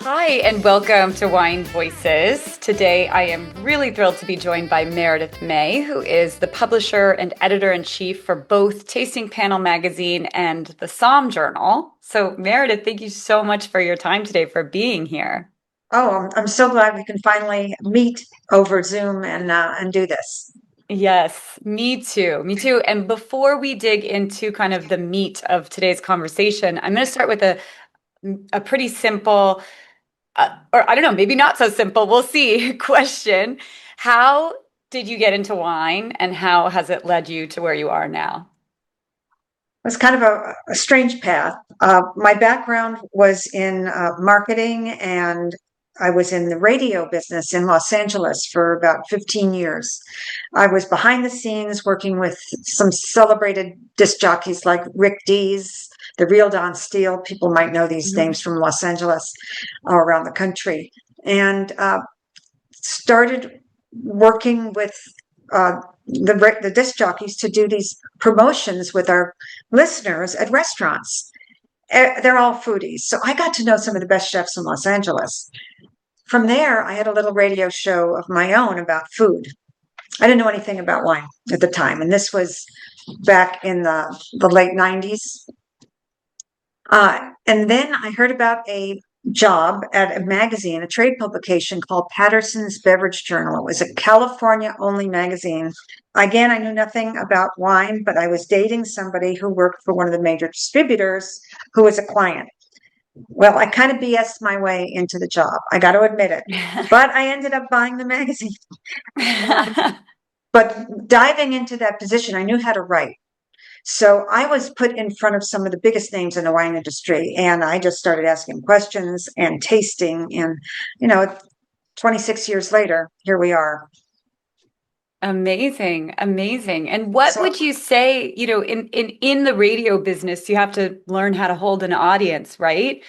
Hi, and welcome to Wine Voices. Today, I am really thrilled to be joined by Meridith May, who is the publisher and editor-in-chief for both Tasting Panel Magazine and the SOMM Journal. So, Meridith, thank you so much for your time today, for being here. Oh, I'm so glad we can finally meet over Zoom and do this. Yes, me too. Me too. And before we dig into kind of the meat of today's conversation, I'm going to start with a pretty simple or I don't know, maybe not so simple. We'll see. Question. How did you get into wine and how has it led you to where you are now? It was kind of a strange path. My background was in marketing, and I was in the radio business in Los Angeles for about 15 years. I was behind the scenes working with some celebrated disc jockeys like Rick Dees, the Real Don Steele. People might know these Mhm. names from Los Angeles or around the country. And started working with the disc jockeys to do these promotions with our listeners at restaurants. They're all foodies. So I got to know some of the best chefs in Los Angeles. From there, I had a little radio show of my own about food. I didn't know anything about wine at the time. And this was back in the late 90s. And then I heard about a job at a magazine, a trade publication called Patterson's Beverage Journal. It was a California only magazine. Again, I knew nothing about wine, but I was dating somebody who worked for one of the major distributors who was a client. Well, I kind of BS'd my way into the job. I got to admit it. But I ended up buying the magazine. But diving into that position, I knew how to write. So I was put in front of some of the biggest names in the wine industry, and I just started asking questions and tasting. And, you know, 26 years later, here we are. Amazing, amazing. And what So, would you say, in the radio business, you have to learn how to hold an audience, right?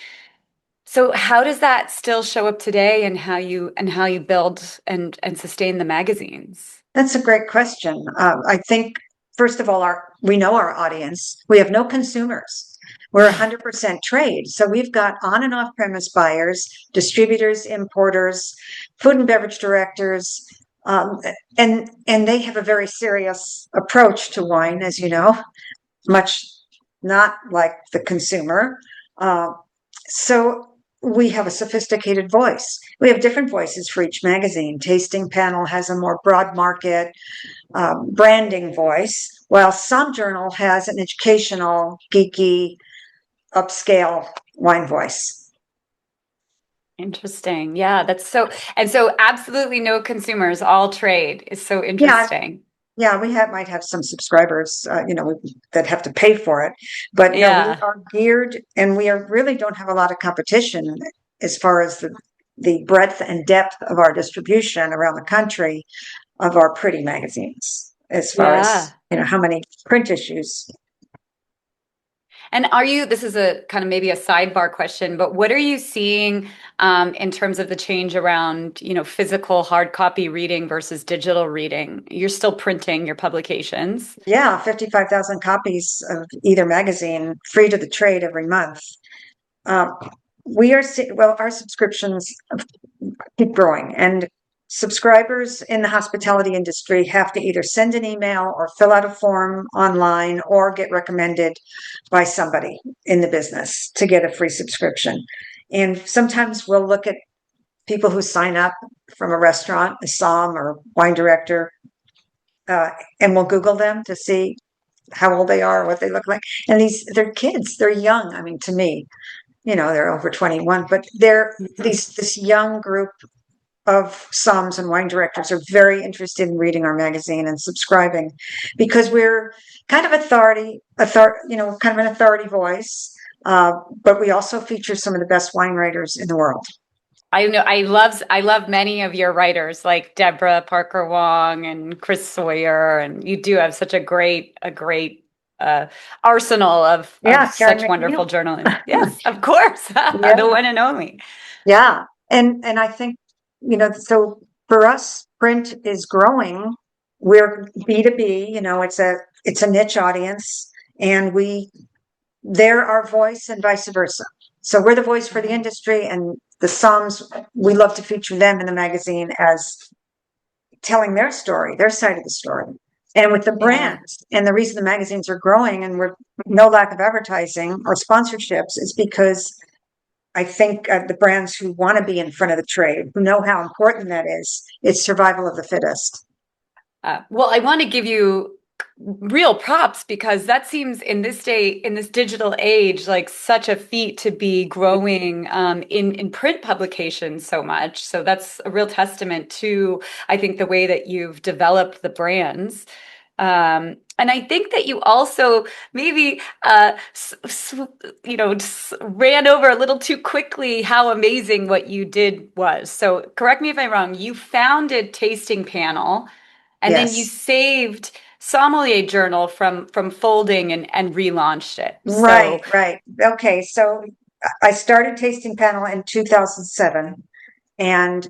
So how does that still show up today and how you build and sustain the magazines? that's a great question. I think, first of all, we know our audience. We have no consumers. We're 100% trade. So we've got on and off premise buyers, distributors, importers, food and beverage directors, um, and they have a very serious approach to wine, as you know, much not like the consumer. Uh, so we have a sophisticated voice. We have different voices for each magazine. Tasting Panel has a more broad market branding voice, while some journal has an educational, geeky, upscale wine voice. Interesting. Yeah, and so absolutely no consumers, all trade is so Yeah, interesting. yeah, might have some subscribers, that have to pay for it, but no, we Yeah. are geared, and really don't have a lot of competition as far as the breadth and depth of our distribution around the country of our pretty magazines, as far as Yeah. how many print issues. And this is a kind of maybe a sidebar question, but what are you seeing in terms of the change around, physical hard copy reading versus digital reading? You're still printing your publications. Yeah, 55,000 copies of either magazine free to the trade every month. Um, our subscriptions keep growing, and subscribers in the hospitality industry have to either send an email or fill out a form online or get recommended by somebody in the business to get a free subscription. And sometimes we'll look at people who sign up from a restaurant, a somm or wine director, uh, and we'll Google them to see how old they are, what they look like. And they're kids, they're young. I mean, to me, they're over 21, but they're this young group of somms and wine directors are very interested in reading our magazine and subscribing, because we're kind of kind of an authority voice. But we also feature some of the best wine writers in the world. I know I love many of your writers like Deborah Parker Wong and Chris Sawyer, and you do have such a great uh, arsenal of Yeah, Karen such wonderful McNeil. journalism. Yes, of course, the Yeah, one and only. yeah, and I think so for us, print is growing. We're B2B. It's a niche audience, and they're our voice and vice versa. So we're the voice for the industry, and the SOMMs, we love to feature them in the magazine as telling their story, their side of the story. And with the Yeah. brands, and the reason the magazines are growing and we're no lack of advertising or sponsorships is because I think the brands who want to be in front of the trade, who know how important that is, it's survival of the fittest. Well, I want to give you real props because that seems in this day, in this digital age, like such a feat to be growing in print publications so much. So that's a real testament to, I think, the way that you've developed the brands. And I think that you also maybe, just ran over a little too quickly how amazing what you did was. So correct me if I'm wrong. You founded Tasting Panel, and then you Yes. saved Sommelier Journal from folding and relaunched it. Right, So right. Okay, so I started Tasting Panel in 2007. And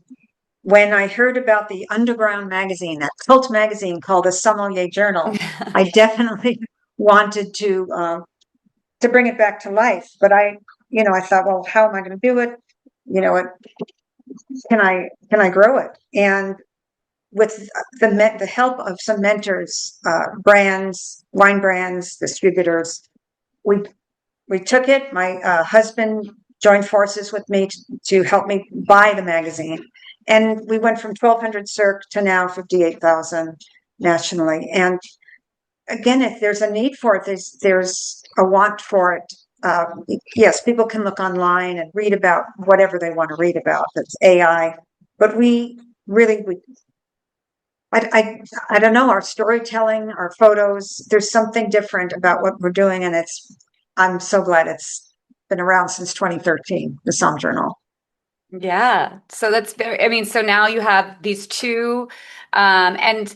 when I heard about the underground magazine, that cult magazine called the Sommelier Journal, I definitely wanted to bring it back to life. But I thought, well, how am I going to do it? You know, can I grow it? And with the help of some mentors, brands, wine brands, distributors, we we took it. My husband joined forces with me to help me buy the magazine, and we went from 1,200 circ to now 58,000 nationally. And again, if there's a need for it, there's a want for it. Yes, people can look online and read about whatever they want to read about. That's AI, but we really I don't know, our storytelling, our photos, there's something different about what we're doing. And I'm so glad it's been around since 2013, the Somme Journal. yeah, so that's very, I mean, so now you have these two, and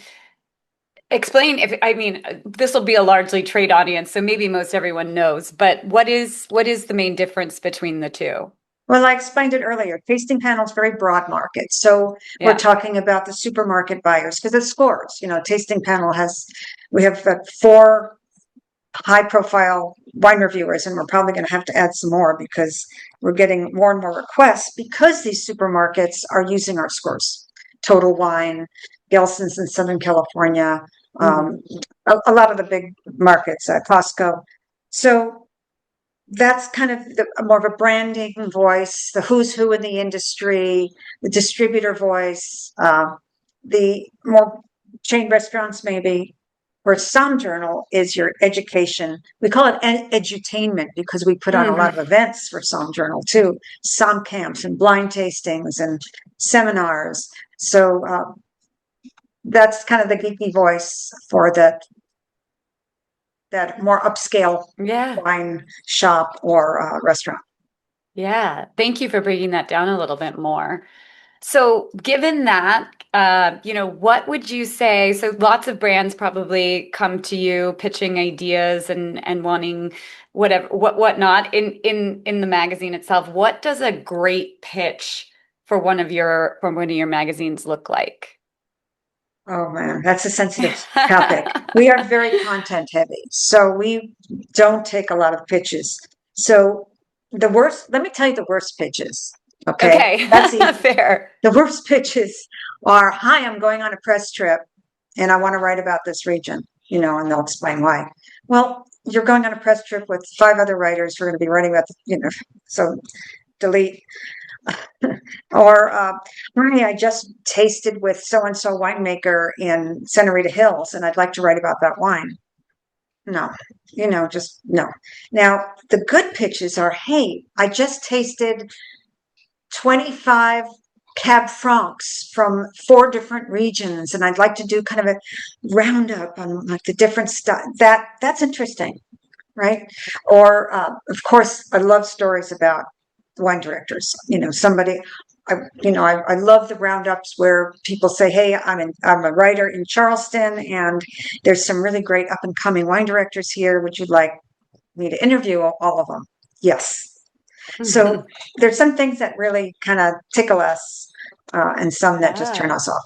explain if, I mean, this will be a largely trade audience, so maybe most everyone knows, but what is the main difference between the two? Well, I explained it earlier. Tasting panels, very broad market. So we're Yeah. talking about the supermarket buyers because it scores. Tasting panel we have four high profile wine reviewers, and we're probably going to have to add some more because we're getting more and more requests because these supermarkets are using our scores. Total Wine, Gelson's in Southern California, Mhm. um, a lot of the big markets, Costco. So that's kind of more of a branding voice, the who's who in the industry, the distributor voice, the more chain restaurants maybe. Where Somm Journal is your education. We call it edutainment because we put on a lot Mhm. of events for Somm Journal too, Somm camps and blind tastings and seminars. So that's kind of the geeky voice for that more upscale Yeah. wine shop or restaurant. Yeah. Thank you for breaking that down a little bit more. So, given that, what would you say? So, lots of brands probably come to you pitching ideas and wanting whatever whatnot in the magazine itself. What does a great pitch for one of your magazines look like? Oh man, that's a sensitive topic. We are very content heavy, so we don't take a lot of pitches. So let me tell you the worst pitches. Okay, Okay, that's easy. fair. The worst pitches are, hi, I'm going on a press trip and I want to write about this region, and they'll explain why. Well, you're going on a press trip with five other writers who are going to be writing about, so delete. Or, hi, I just tasted with so and so winemaker in Santa Rita Hills, and I'd like to write about that wine. No, just no. Now, the good pitches are, hey, I just tasted 25 Cab Francs from four different regions, and I'd like to do kind of a roundup on like the different stuff. That's interesting, right? Or, of course, I love stories about wine directors. I love the roundups where people say, "Hey, I'm a writer in Charleston, and there's some really great up and coming wine directors here. Would you like me to interview all of them?" Yes. So there's some things that really kind of tickle us, and some that just turn Yeah. us off.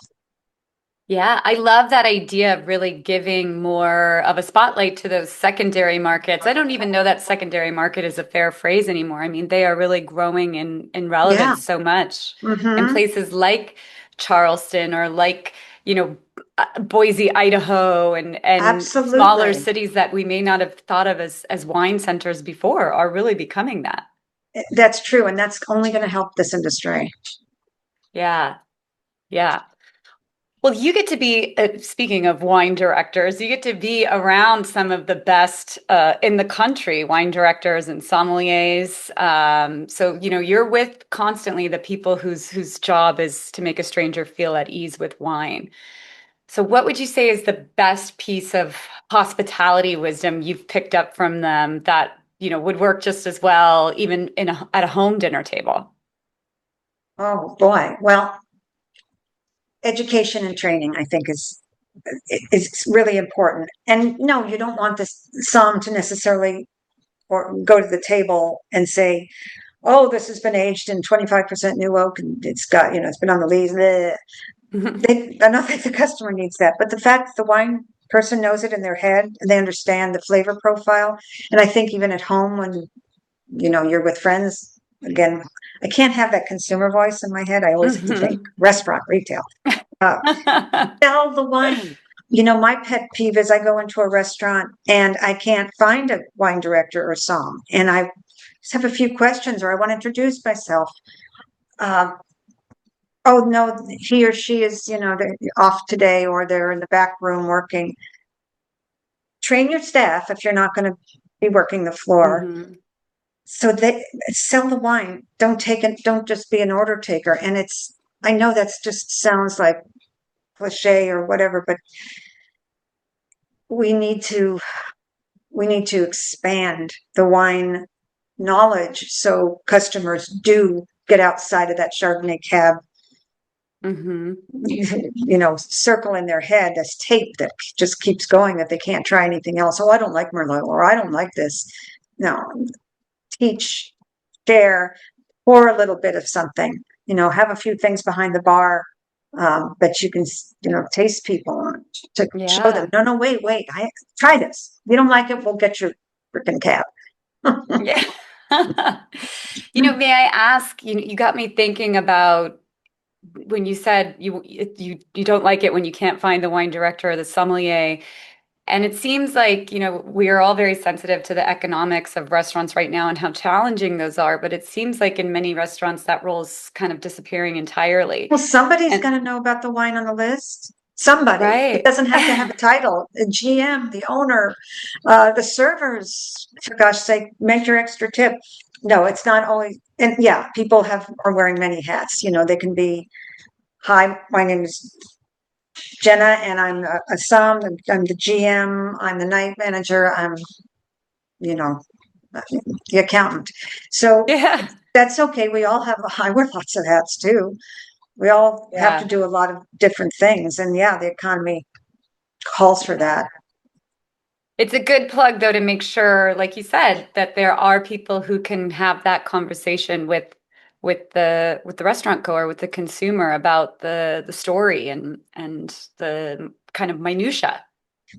Yeah, I love that idea of really giving more of a spotlight to those secondary markets. I don't even know that secondary market is a fair phrase anymore. I mean, they are really growing in Yeah. relevance so much in Hmm. places like Charleston or like, you know, Boise, Idaho, and smaller Absolutely. cities that we may not have thought of as wine centers before are really becoming that. That's true. And that's only going to help this industry. Yeah, yeah. Well, you get to be, speaking of wine directors, you get to be around some of the best in the country, wine directors and sommeliers. So, you're with constantly the people whose job is to make a stranger feel at ease with wine. So, what would you say is the best piece of hospitality wisdom you've picked up from them that, would work just as well, even at a home dinner table? Oh boy. Well, education and training, I think, is really important. And no, you don't want this some to necessarily or go to the table and say, "Oh, this has been aged in 25% new oak, and it's got it's been on the lees." Bleh. I don't think the customer needs that, but the fact that the wine person knows it in their head and they understand the flavor profile, and I think even at home when you're with friends. Again, I can't have that consumer voice in my head. I always have to think Mhm. restaurant, retail. Uh, Sell the wine. My pet peeve is I go into a restaurant and I can't find a wine director or somm, and I just have a few questions or I want to introduce myself. Uh, oh no, he or she is, they're off today or they're in the back room working. Train your staff if you're not going to be working the floor. Mhm. So they sell the wine. Don't take it. Don't just be an order taker. And I know that's just sounds like cliche or whatever, but we need to we need to expand the wine knowledge so customers do get outside of that Chardonnay cab, Mhm. circle in their head, this tape that just keeps going that they can't try anything else. Oh, I don't like Merlot, or I don't like this. No, teach, share, pour a little bit of something. Have a few things behind the bar that you can, taste people on to show them. Yeah. No, no, wait, I try this. If you don't like it, we'll get your freaking cab. Yeah. May I ask, you got me thinking about when you said you don't like it when you can't find the wine director or the sommelier. And it seems like, we are all very sensitive to the economics of restaurants right now and how challenging those are. But it seems like in many restaurants that role is kind of disappearing entirely. Well, somebody's And going to know about the wine on the list. Somebody. It right. doesn't have to have a title. The GM, the owner, the servers. For gosh sake, make your extra tip. No, it's not always. And yeah, people are wearing many hats. They can be. Hi, my name is Jenna, and I'm a somm. I'm the GM. I'm the night manager. I'm, you know, the accountant. So Yeah. that's okay. We all have. I wear lots of hats too. We all have to Yeah. do a lot of different things. And yeah, the economy calls for Yeah. that. It's a good plug, though, to make sure, like you said, that there are people who can have that conversation with the restaurant goer, with the consumer about the story and the kind of minutia.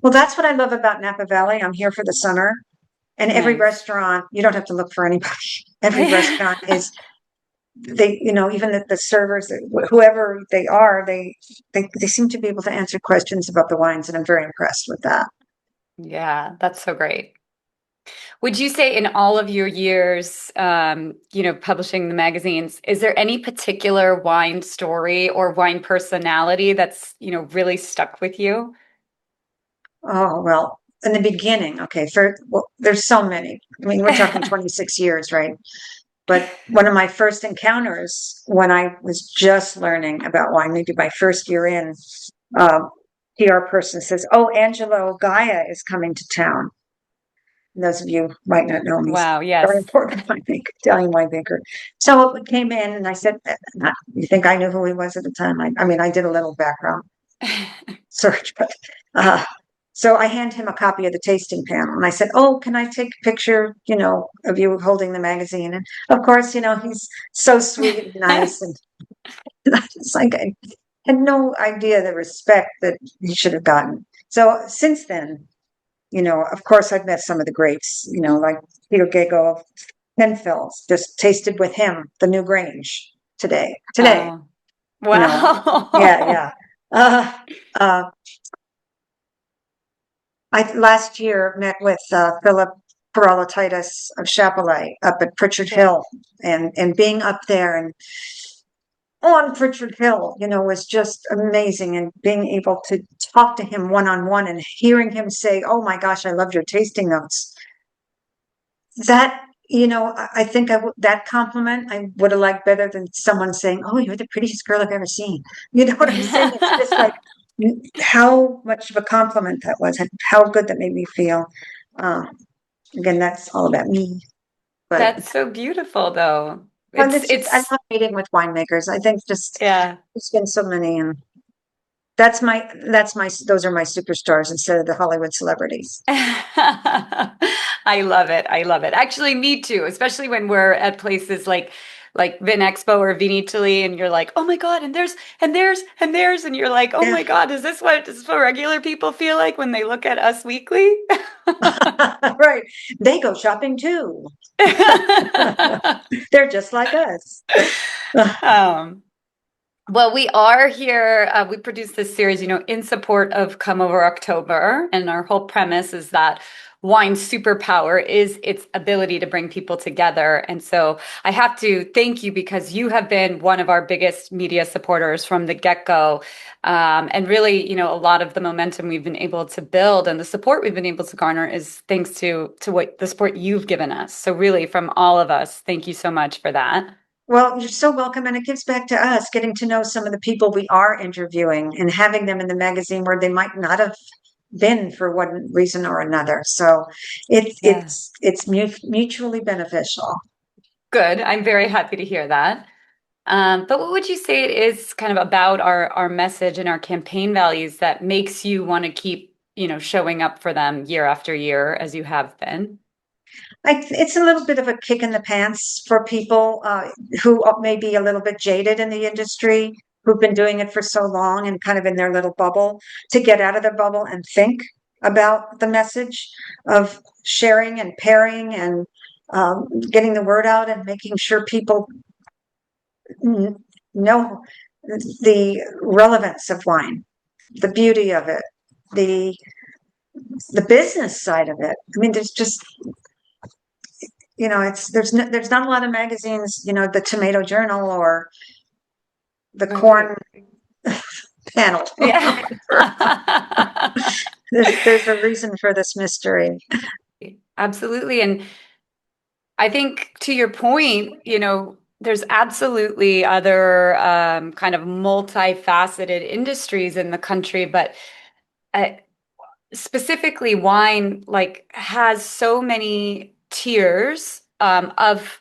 Well, that's what I love about Napa Valley. I'm here for the summer. And every Nice. restaurant, you don't have to look for anybody. Every restaurant is even the servers, whoever they are, they seem to be able to answer questions about the wines, and I'm very impressed with that. Yeah, that's so great. Would you say in all of your years, publishing the magazines, is there any particular wine story or wine personality that's, really stuck with you? Oh, well, in the beginning, okay, there's so many. I mean, we're talking 26 years, right? But one of my first encounters when I was just learning about wine, maybe my first year in, um, PR person says, "Oh, Angelo Gaia is coming to town." And those of you might not know him, he's Wow, a very yes. important Italian winemaker. So it came in, and I said, "You think I knew who he was at the time?" I mean, I did a little background search, but uh, so I hand him a copy of the tasting panel, and I said, "Oh, can I take a picture, of you holding the magazine?" And of course, he's so sweet and nice, and it's like had no idea the respect that he should have gotten. So since then, of course, I've met some of the greats, like Peter Gago of Penfield's, just tasted with him the new Grange today, Oh, you know, yeah, wow. yeah. Uh, I last year met with Philip Peralatitis of Chapelet up at Pritchard Yeah. Hill, and being up there and on Pritchard Hill, was just amazing. And being able to talk to him one on one and hearing him say, "Oh my gosh, I loved your tasting notes." That, I think that compliment I would have liked better than someone saying, "Oh, you're the prettiest girl I've ever seen." You know what I'm saying? It's just like how much of a compliment that was and how good that made me feel. Um, Again, that's all about me. But That's so beautiful though. but It's it's just, I it's love meeting with winemakers. I think just yeah. there's been so many, and those are my superstars instead of the Hollywood celebrities. I love it. I love it. Actually, me too, especially when we're at places like Vin Expo or Vinitaly and you're like, "Oh my God, and there's and you're like, "Oh Yeah. my God, is this what regular people feel like when they look at us weekly?" Right. They go shopping too. They're just like us. Um, well, we are here. We produce this series, in support of Come Over October. And our whole premise is that wine's superpower is its ability to bring people together. And so I have to thank you because you have been one of our biggest media supporters from the get-go. And really, a lot of the momentum we've been able to build and the support we've been able to garner is thanks to what the support you've given us. So really, from all of us, thank you so much for that. Well, you're so welcome. And it gives back to us getting to know some of the people we are interviewing and having them in the magazine where they might not have been for one reason or another. So it's Yeah. it's it's mutually beneficial. Good. I'm very happy to hear that. But what would you say it is kind of about our message and our campaign values that makes you want to keep, showing up for them year after year as you have been? It's a little bit of a kick in the pants for people who may be a little bit jaded in the industry, who've been doing it for so long and kind of in their little bubble, to get out of their bubble and think about the message of sharing and pairing and getting the word out and making sure people know the relevance of wine, the beauty of it, the the business side of it. I mean, there's just it's there's not a lot of magazines, the Tomato Journal or the Right. Corn Panel. Yeah. There's a reason for this mystery. Absolutely. And I think to your point, there's absolutely other kind of multifaceted industries in the country, but uh, specifically wine like has so many tiers of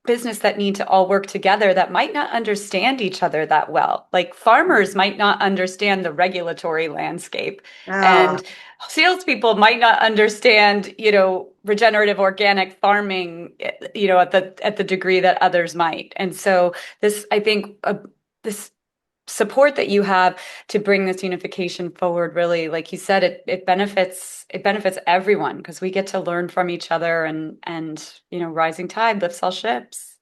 business that need to all work together that might not understand each other that well. Like farmers might not understand the regulatory landscape, Oh, and salespeople might not understand, regenerative organic farming, at the degree that others might. And so this, I think, this support that you have to bring this unification forward, really, like you said, it benefits everyone because we get to learn from each other, and rising tide lifts all ships.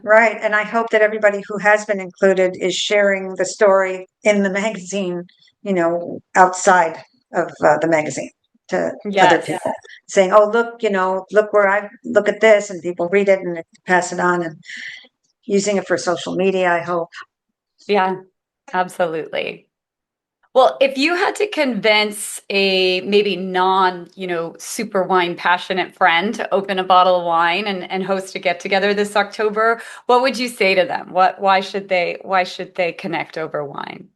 right. And I hope that everybody who has been included is sharing the story in the magazine, outside of the magazine to other Yes. people, saying, "Oh, look, look where I look at this," and people read it and pass it on, and using it for social media. I hope. Yeah, absolutely. Well, if you had to convince a maybe super wine passionate friend to open a bottle of wine and host a get together this October, what would you say to them? Why should they connect over wine?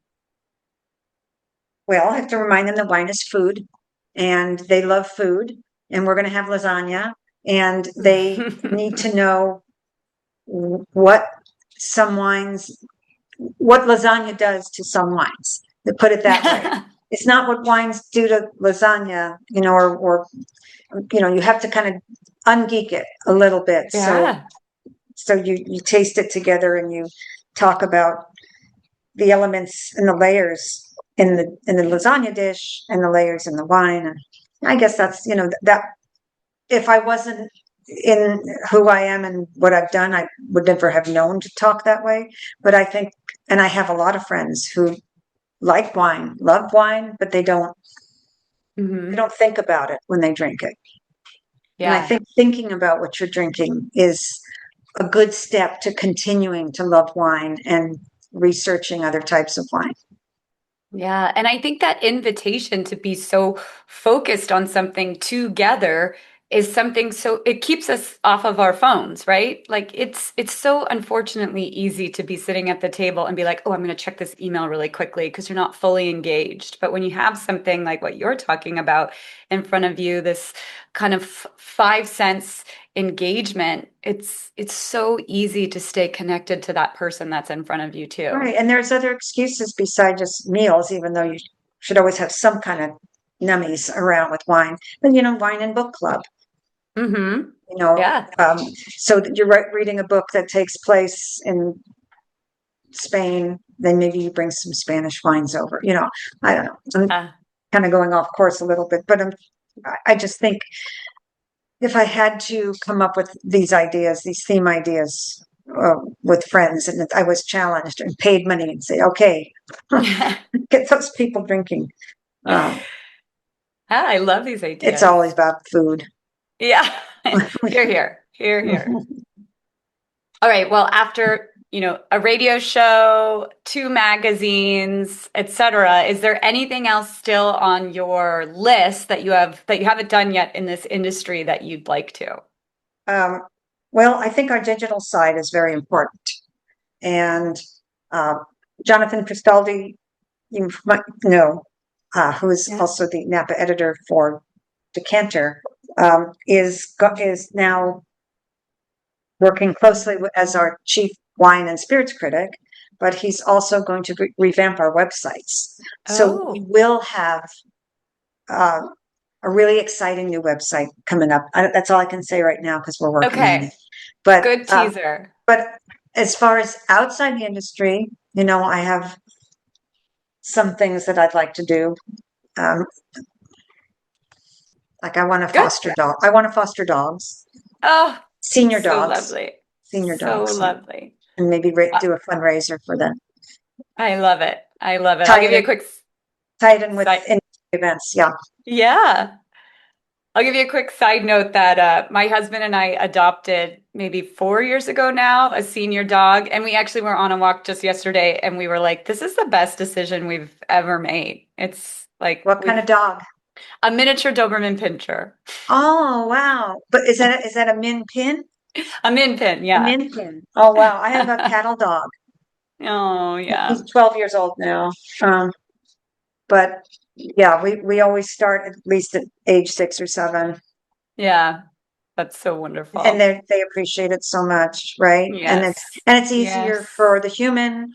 Well, I have to remind them that wine is food and they love food and we're going to have lasagna and they need to know what some wines, what lasagna does to some wines, to put it that way. It's not what wines do to lasagna, or you have to kind of ungeek it a little bit. So, Yeah. so you taste it together and you talk about the elements and the layers in the lasagna dish and the layers in the wine. And I guess that's, that if I wasn't in who I am and what I've done, I would never have known to talk that way. But I think, and I have a lot of friends who like wine, love wine, but they Hmm. don't think about it when they drink it. And I Yeah. think thinking about what you're drinking is a good step to continuing to love wine and researching other types of wine. Yeah. And I think that invitation to be so focused on something together is something so it keeps us off of our phones, right? Like it's so unfortunately easy to be sitting at the table and be like, "Oh, I'm going to check this email really quickly," because you're not fully engaged. But when you have something like what you're talking about in front of you, this kind of five sense engagement, it's so easy to stay connected to that person that's in front of you too. Right. And there's other excuses beside just meals, even though you should always have some kind of nummies around with wine. But, wine and book club, Mm-hmm. you know, Yeah. um, so that you're reading a book that takes place in Spain, then maybe you bring some Spanish wines over, I don't know. I'm kind of going off course a little bit, but I just think if I had to come up with these ideas, these theme ideas with friends, and if I was challenged and paid money and say, okay, get those people drinking. Uh, I love these it's ideas. always about food. Yeah. Here, here. Here, here. All right. Well, after, a radio show, two magazines, etc., is there anything else still on your list that you haven't done yet in this industry that you'd like to? Um, well, I think our digital side is very important. And uh, Jonathan Cristaldi, you might know, who is Yeah. also the Napa editor for Decanter, is now working closely as our chief wine and spirits critic, but he's also going to revamp our websites. So we Oh, will have uh, a really exciting new website coming up. That's all I can say right now because we're working on it. okay. But Good teaser. but as far as outside the industry, I have some things that I'd like to do. Um, like I want to Good. foster dog. I want to foster dogs, Oh, senior so dogs, lovely. senior So dogs, lovely. and maybe Uh, do a fundraiser for them. I love it. I love it. I'll Tie give it you a in, quick tie it in with side. events. Yeah. Yeah. I'll give you a quick side note that my husband and I adopted maybe 4 years ago now a senior dog. And we actually were on a walk just yesterday and we were like, this is the best decision we've ever made. It's like What kind of dog? a miniature Doberman Pinscher, Oh wow! But is that a min pin? a min pin. A Yeah. min pin. Oh wow! I have a cattle dog. Oh, He's yeah. 12 years old now. But yeah, we always start at least at age 6 or 7, Yeah. That's so and wonderful. they appreciate it so much, right? And it's Yes. and it's easier for Yes. the human.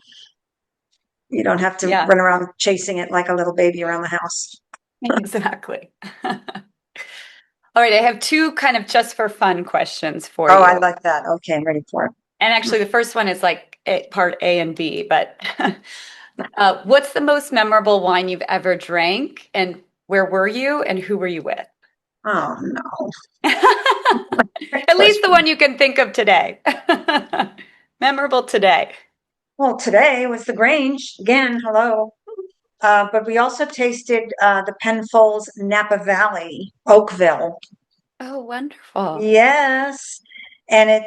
You don't have to Yeah, run around chasing it like a little baby around the house. exactly. All right. I have two kind of just for fun questions for Oh, I you. like that. Okay, I'm ready for it. And actually, the first one is like part A and B, but what's the most memorable wine you've ever drank, and where were you, and who were you with? Oh no. At least the one you can think of today. Memorable today. Well, today was the Grange again. Hello. But we also tasted the Penfolds Napa Valley, Oakville. Oh, wonderful. Yes. And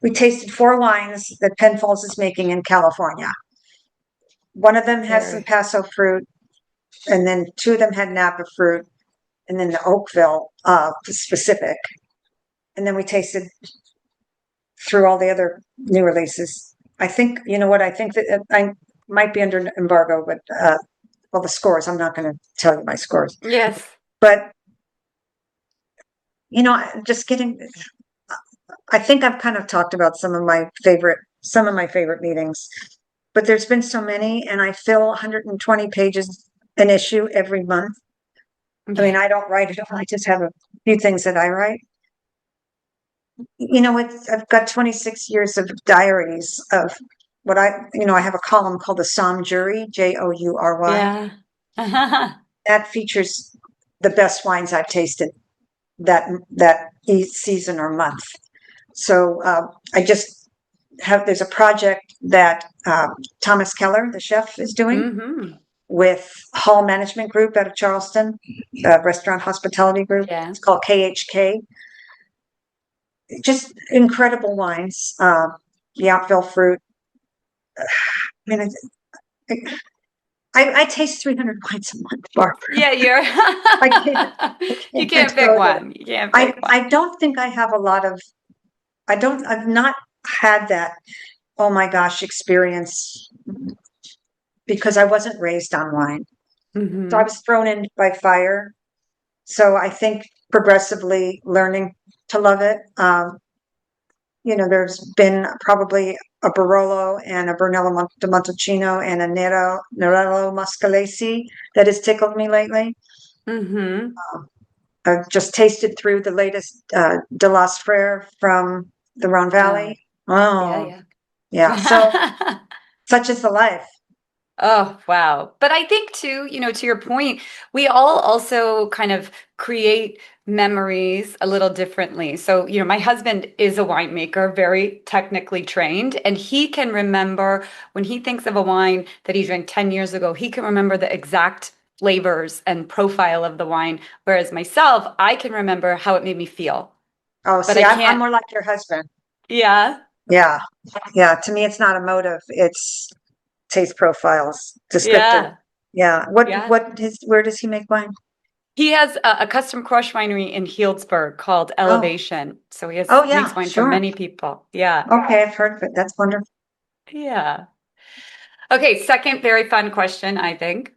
we tasted 4 wines that Penfolds is making in California. One of them has some Very. Paso fruit, and then 2 of them had Napa fruit, and then the Oakville specific. And then we tasted through all the other new releases. I think, you know what, I think that I might be under embargo, but well, the scores, I'm not going to tell you my scores. Yes. But, I'm just getting, I think I've kind of talked about some of my favorite meetings, but there's been so many, and I fill 120 pages an issue every month. I mean, Yeah. I don't write it all. I just have a few things that I write. I've got 26 years of diaries of I have a column called the SOMM Jury, Joury. Yeah. That features the best wines I've tasted that season or month. So I just there's a project that Thomas Keller, the chef, is doing Hmm. with Hall Management Group out of Charleston, Restaurant Hospitality Group. Yeah. It's called KHK. Just incredible wines. The Yountville fruit. I mean, I taste 300 wines a month, Barbara. Yeah, you're I you can't can't pick go there. one. You can't pick one. I don't think I have a lot of. I've not had that. Oh my gosh, experience because I wasn't raised on wine. So I Hmm. was thrown in by fire. So I think progressively learning to love it. There's been probably a Barolo and a Brunello de Montalcino and a Nerello Muscalesi that has tickled me lately. Hmm. I've just tasted through the latest De Las Frere from the Rhone Oh, Valley. Oh, yeah, yeah. So yeah. such is the life. Oh, wow. But I think too, to your point, we all also kind of create memories a little differently. So, my husband is a winemaker, very technically trained, and he can remember when he thinks of a wine that he drank 10 years ago, he can remember the exact flavors and profile of the wine. Whereas myself, I can remember how it made me feel, Oh, but see, I I'm can't. more like your husband. Yeah. Yeah. Yeah. To me, it's not a motive. It's taste profiles, descriptive. Yeah. Yeah. Yeah. Where does he make wine? He has a custom crush winery in Healdsburg called Oh, Elevation. So he oh makes yeah, wine for sure. many people. Yeah. Okay, I've heard of it. That's wonderful. Yeah. Okay, second very fun question, I think.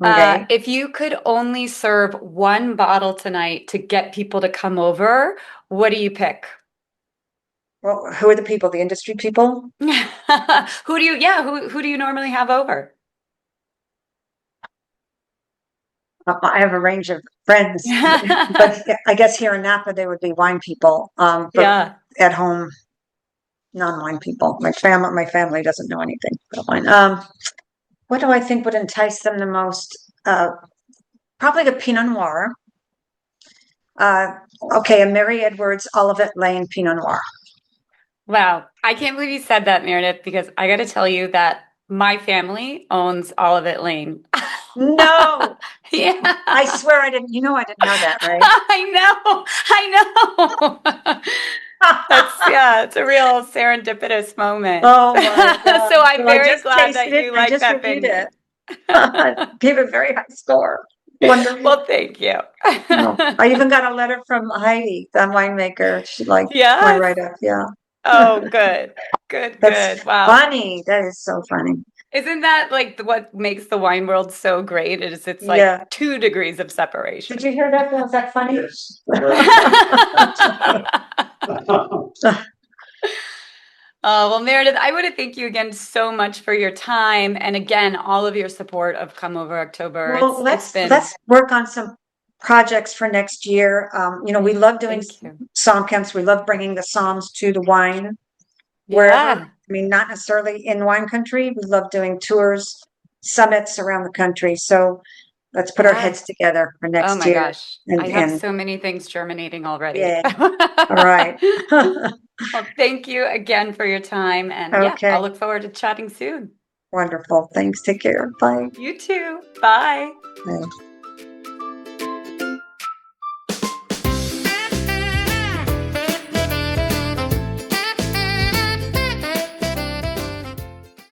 Okay. If you could only serve one bottle tonight to get people to come over, what do you pick? Well, who are the people? The industry people? Who do you normally have over? I have a range of friends, but I guess here in Napa they would be wine people. But Yeah. at home, non-wine people. My family doesn't know anything about wine. What do I think would entice them the most? Probably the Pinot Noir. Uh, okay, a Mary Edwards Olivet Lane Pinot Noir. Wow. I can't believe you said that, Meredith, because I got to tell you that my family owns Olivet Lane. No, I Yeah. swear I didn't. I didn't know that, right? I know. Yeah, it's a real serendipitous moment. Oh my God. So I'm Well, I very just glad tasted that it. you I like just that reviewed it. vineyard. Gave a very high score. Wonderful. Well, thank you. No, I even got a letter from Heidi, the winemaker. She liked my Yes. write-up. Yeah. Oh, good. Good, That's good. Wow. funny. That is so funny. Isn't that like what makes the wine world so great? Is it's like Yeah. 2 degrees of Did separation. you hear that? Was that funny? Well, Meredith, I want to thank you again so much for your time and again all of your support of Come Over October. Well, It's been let's work on some projects for next year. We yeah, love doing thank you. psalm camps. We love bringing the psalms to the wine wherever. Yeah, I mean, not necessarily in wine country. We love doing tours, summits around the country. So let's put our yeah. heads together for Oh next my year. gosh. I have And so many things germinating already. yeah, all right. Well, thank you again for your time. And yeah, Okay, I'll look forward to chatting soon. wonderful. Thanks. Take care. Bye. You too. Bye. Bye.